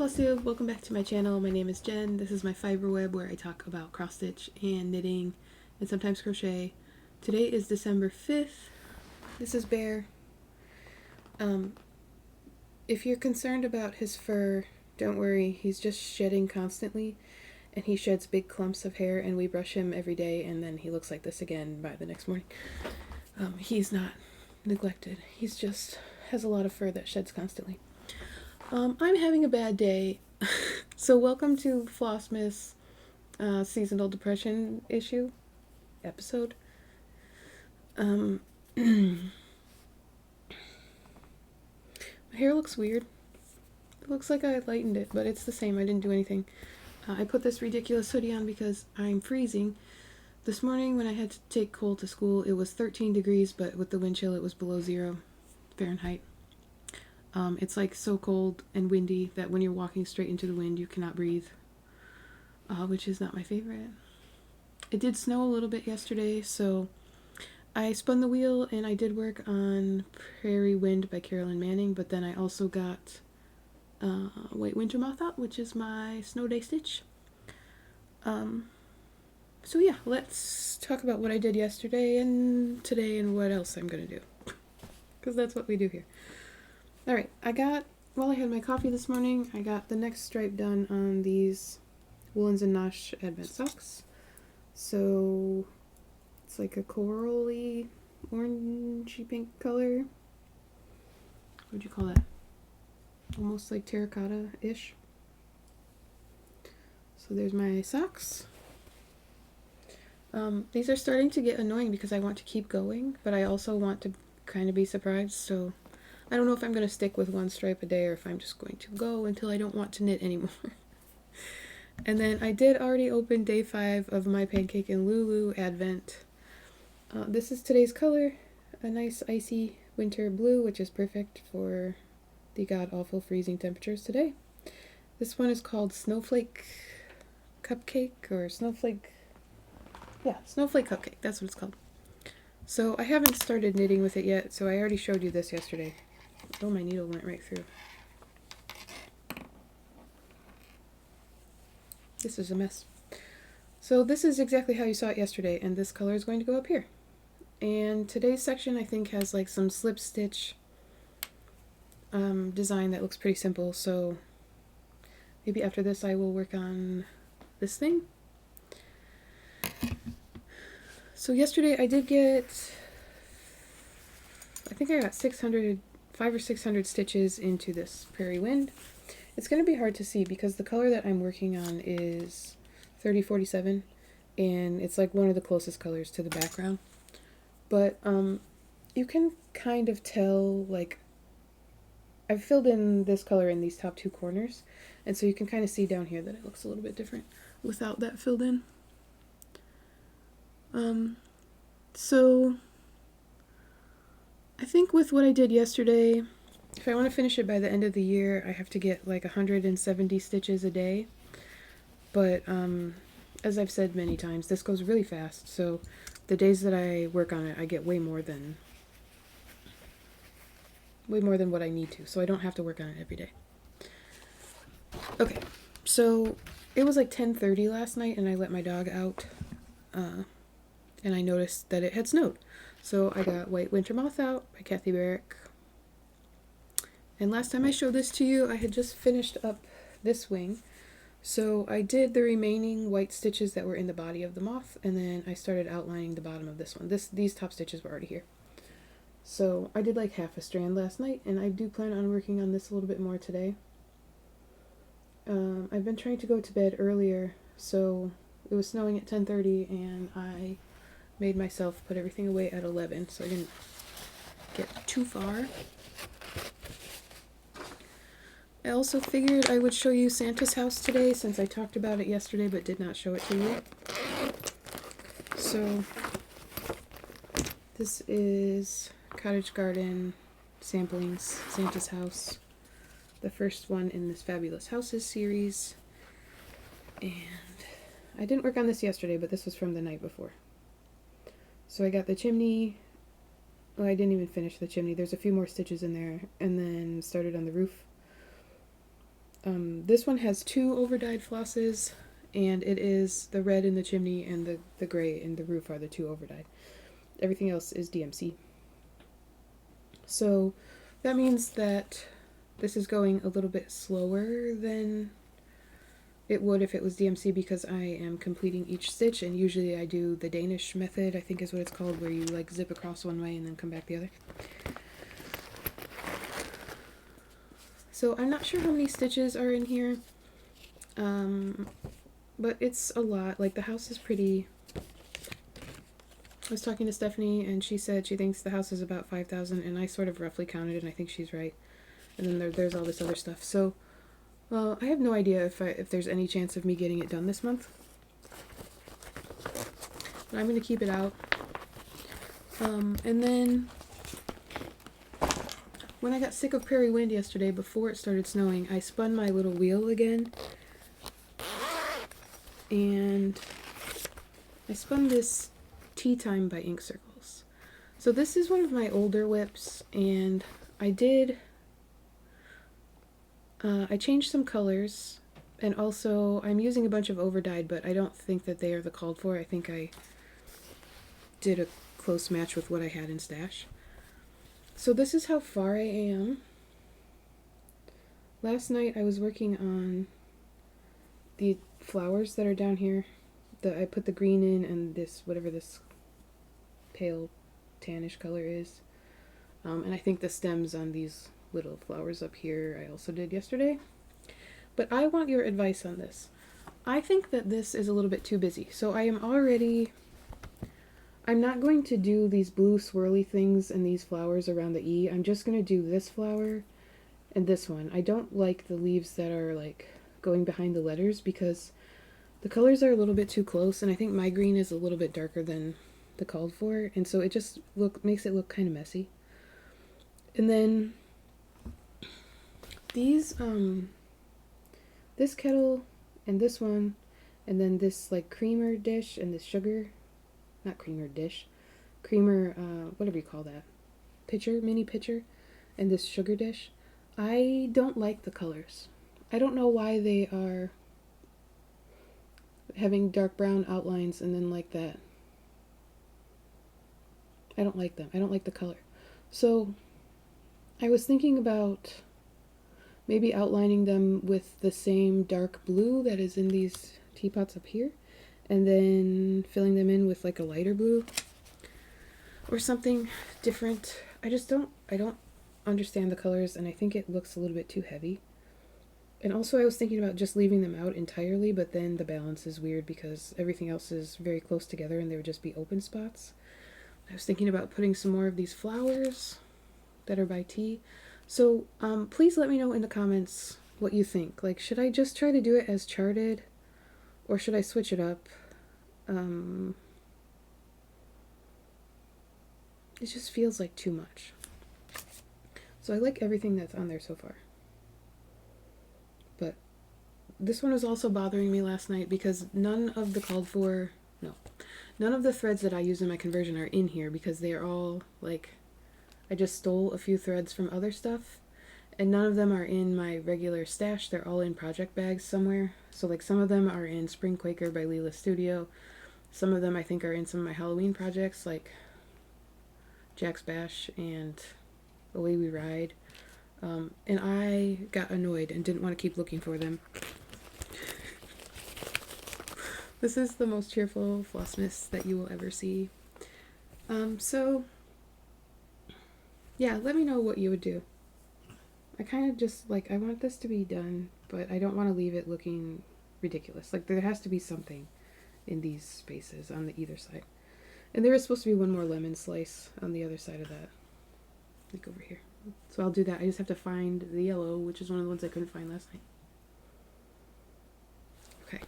Flossmas, welcome back to my channel. My name is Jen. This is my fiber web where I talk about cross stitch and knitting and sometimes crochet. Today is December 5th. This is Bear. If you're concerned about his fur, don't worry. He's just shedding constantly, and he sheds big clumps of hair, and we brush him every day, and then he looks like this again by the next morning. He's not neglected. He's just has a lot of fur that sheds constantly. I'm having a bad day. So welcome to Flossmas seasonal depression episode. My hair looks weird. It looks like I lightened it, but it's the same. I didn't do anything. I put this ridiculous hoodie on because I'm freezing. This morning when I had to take Cole to school, it was 13 degrees, but with the wind chill it was below 0 Fahrenheit. It's like so cold and windy that when you're walking straight into the wind you cannot breathe, which is not my favorite. It did snow a little bit yesterday, so I spun the wheel and I did work on Prairie Wind by Carolyn Manning, but then I also got White Winter Moth out, which is my snow day stitch. So yeah, let's talk about what I did yesterday and today and what else I'm gonna do, because that's what we do here. Alright, while I had my coffee this morning, I got the next stripe done on these Woolens and Nosh Advent socks. So it's like a corally, orangey pink color. What would you call that? Almost like terracotta-ish. So there's my socks. These are starting to get annoying because I want to keep going, but I also want to kind of be surprised, so I don't know if I'm going to stick with one stripe a day or if I'm just going to go until I don't want to knit anymore. And then I did already open day 5 of my Pancake and Lulu Advent. This is today's color, a nice icy winter blue, which is perfect for the god-awful freezing temperatures today. This one is called Snowflake Cupcake, or Snowflake Cupcake, that's what it's called. So I haven't started knitting with it yet, so I already showed you this yesterday. Oh, my needle went right through. This is a mess. So this is exactly how you saw it yesterday, and this color is going to go up here. And today's section I think has like some slip stitch design that looks pretty simple, so maybe after this I will work on this thing. So yesterday I did get, I think I got 500 or 600 stitches into this Prairie Wind. It's going to be hard to see because the color that I'm working on is 3047, and it's like one of the closest colors to the background. But you can kind of tell, like, I've filled in this color in these top 2 corners, and so you can kind of see down here that it looks a little bit different without that filled in. So I think with what I did yesterday, if I want to finish it by the end of the year, I have to get like 170 stitches a day. But as I've said many times, this goes really fast, so the days that I work on it, I get way more than what I need to, so I don't have to work on it every day. Okay, so it was like 10:30 last night, and I let my dog out, and I noticed that it had snowed. So I got White Winter Moth out by Kathy Barrick. And last time I showed this to you, I had just finished up this wing. So I did the remaining white stitches that were in the body of the moth, and then I started outlining the bottom of this one. These top stitches were already here. So I did like half a strand last night, and I do plan on working on this a little bit more today. I've been trying to go to bed earlier, so it was snowing at 10:30, and I made myself put everything away at 11, so I didn't get too far. I also figured I would show you Santa's house today, since I talked about it yesterday but did not show it to you. So this is Cottage Garden Samplings, Santa's house, the first one in this Fabulous Houses series. And I didn't work on this yesterday, but this was from the night before. So I got the chimney. Well, I didn't even finish the chimney. There's a few more stitches in there, and then started on the roof. This one has 2 overdyed flosses, and it is the red in the chimney and the gray in the roof are the 2 overdyed. Everything else is DMC. So that means that this is going a little bit slower than it would if it was DMC because I am completing each stitch, and usually I do the Danish method, I think is what it's called, where you like zip across one way and then come back the other. So I'm not sure how many stitches are in here, but it's a lot. Like, the house is pretty. I was talking to Stephanie and she said she thinks the house is about 5,000, and I sort of roughly counted it and I think she's right. And then there's all this other stuff. So I have no idea if there's any chance of me getting it done this month. But I'm going to keep it out. And then when I got sick of Prairie Wind yesterday before it started snowing, I spun my little wheel again. And I spun this Tea Time by Ink Circles. So this is one of my older whips, and I changed some colors, and also I'm using a bunch of overdyed, but I don't think that they are the called for. I think I did a close match with what I had in stash. So this is how far I am. Last night I was working on the flowers that are down here. I put the green in and this, whatever this pale tannish color is. And I think the stems on these little flowers up here I also did yesterday. But I want your advice on this. I think that this is a little bit too busy. So I'm not going to do these blue swirly things and these flowers around the E. I'm just going to do this flower and this one. I don't like the leaves that are like going behind the letters because the colors are a little bit too close, and I think my green is a little bit darker than the called for, and so it just makes it look kind of messy. And then these this kettle and this one, and then this like creamer dish and this not creamer dish, creamer whatever you call that, mini pitcher, and this sugar dish. I don't like the colors. I don't know why they are having dark brown outlines and then like that. I don't like them. I don't like the color. So I was thinking about maybe outlining them with the same dark blue that is in these teapots up here, and then filling them in with like a lighter blue or something different. I don't understand the colors, and I think it looks a little bit too heavy. And also I was thinking about just leaving them out entirely, but then the balance is weird because everything else is very close together and there would just be open spots. I was thinking about putting some more of these flowers that are by T. So please let me know in the comments what you think. Like, should I just try to do it as charted, or should I switch it up? It just feels like too much. So I like everything that's on there so far. But this one was also bothering me last night because none of the threads that I use in my conversion are in here because they are all like, I just stole a few threads from other stuff, and none of them are in my regular stash. They're all in project bags somewhere. So like some of them are in Spring Quaker by Leela Studio. Some of them I think are in some of my Halloween projects like Jack's Bash and Away We Ride. And I got annoyed and didn't want to keep looking for them. This is the most cheerful Flossmas that you will ever see. So, yeah, let me know what you would do. I kind of just, like, I want this to be done, but I don't want to leave it looking ridiculous. Like, there has to be something in these spaces on the either side. And there is supposed to be one more lemon slice on the other side of that. Like over here. So I'll do that. I just have to find the yellow, which is one of the ones I couldn't find last night. Okay.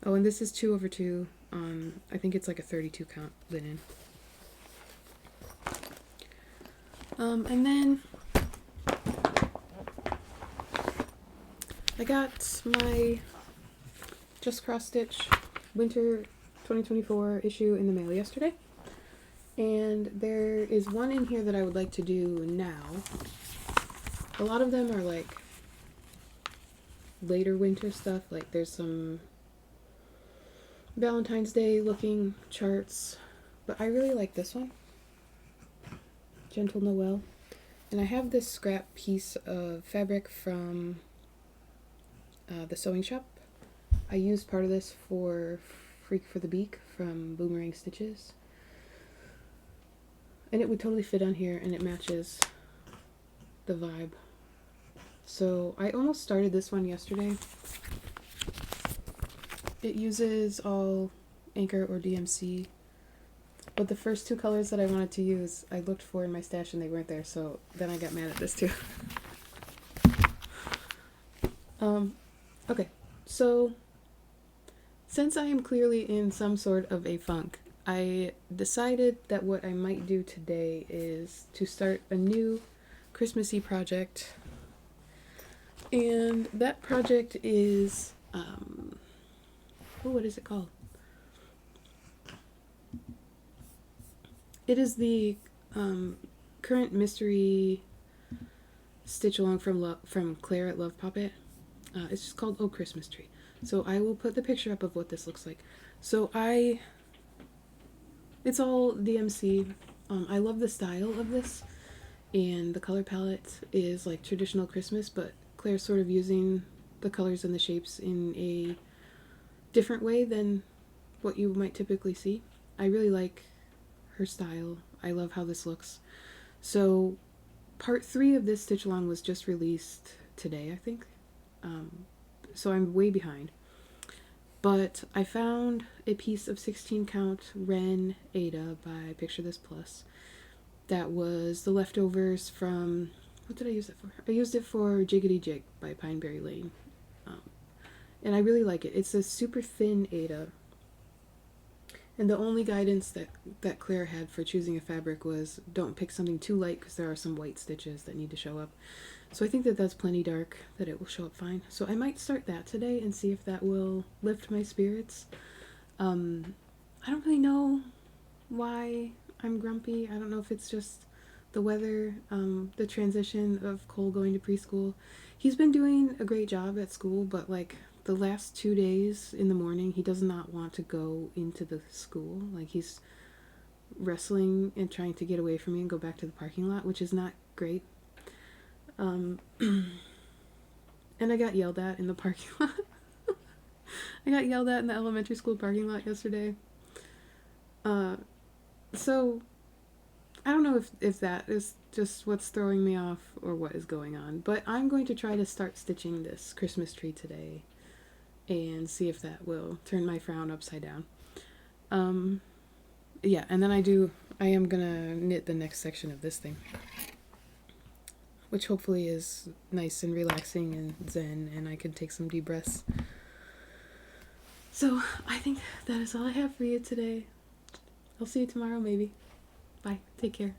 Oh, and this is 2/2 on, I think it's like a 32 count linen. And then I got my Just Cross Stitch Winter 2024 issue in the mail yesterday. And there is one in here that I would like to do now. A lot of them are like later winter stuff. Like there's some Valentine's Day looking charts, but I really like this one, Gentle Noel. And I have this scrap piece of fabric from the sewing shop. I used part of this for Freak for the Beak from Boomerang Stitches. And it would totally fit on here, and it matches the vibe. So I almost started this one yesterday. It uses all Anchor or DMC, but the first two colors that I wanted to use, I looked for in my stash and they weren't there, so then I got mad at this too. Okay, so since I am clearly in some sort of a funk, I decided that what I might do today is to start a new Christmassy project. And that project is, what is it called? It is the current mystery stitch along from Claire at Love Poppet. It's just called Oh Christmas Tree. So I will put the picture up of what this looks like. So it's all DMC. I love the style of this, and the color palette is like traditional Christmas, but Claire's sort of using the colors and the shapes in a different way than what you might typically see. I really like her style. I love how this looks. So part 3 of this stitch along was just released today, I think. So I'm way behind. But I found a piece of 16 count Ren Ada by Picture This Plus that was the leftovers from, what did I use it for? I used it for Jiggity Jig by Pineberry Lane. And I really like it. It's a super thin Ada. And the only guidance that Claire had for choosing a fabric was don't pick something too light because there are some white stitches that need to show up. So I think that that's plenty dark, that it will show up fine. So I might start that today and see if that will lift my spirits. I don't really know why I'm grumpy. I don't know if it's just the weather, the transition of Cole going to preschool. He's been doing a great job at school, but like the last 2 days in the morning, he does not want to go into the school. Like he's wrestling and trying to get away from me and go back to the parking lot, which is not great. And I got yelled at in the parking lot. I got yelled at in the elementary school parking lot yesterday. So I don't know if that is just what's throwing me off or what is going on, but I'm going to try to start stitching this Christmas tree today and see if that will turn my frown upside down. Yeah, and then I am gonna knit the next section of this thing, which hopefully is nice and relaxing and zen, and I can take some deep breaths. So I think that is all I have for you today. I'll see you tomorrow, maybe. Bye. Take care.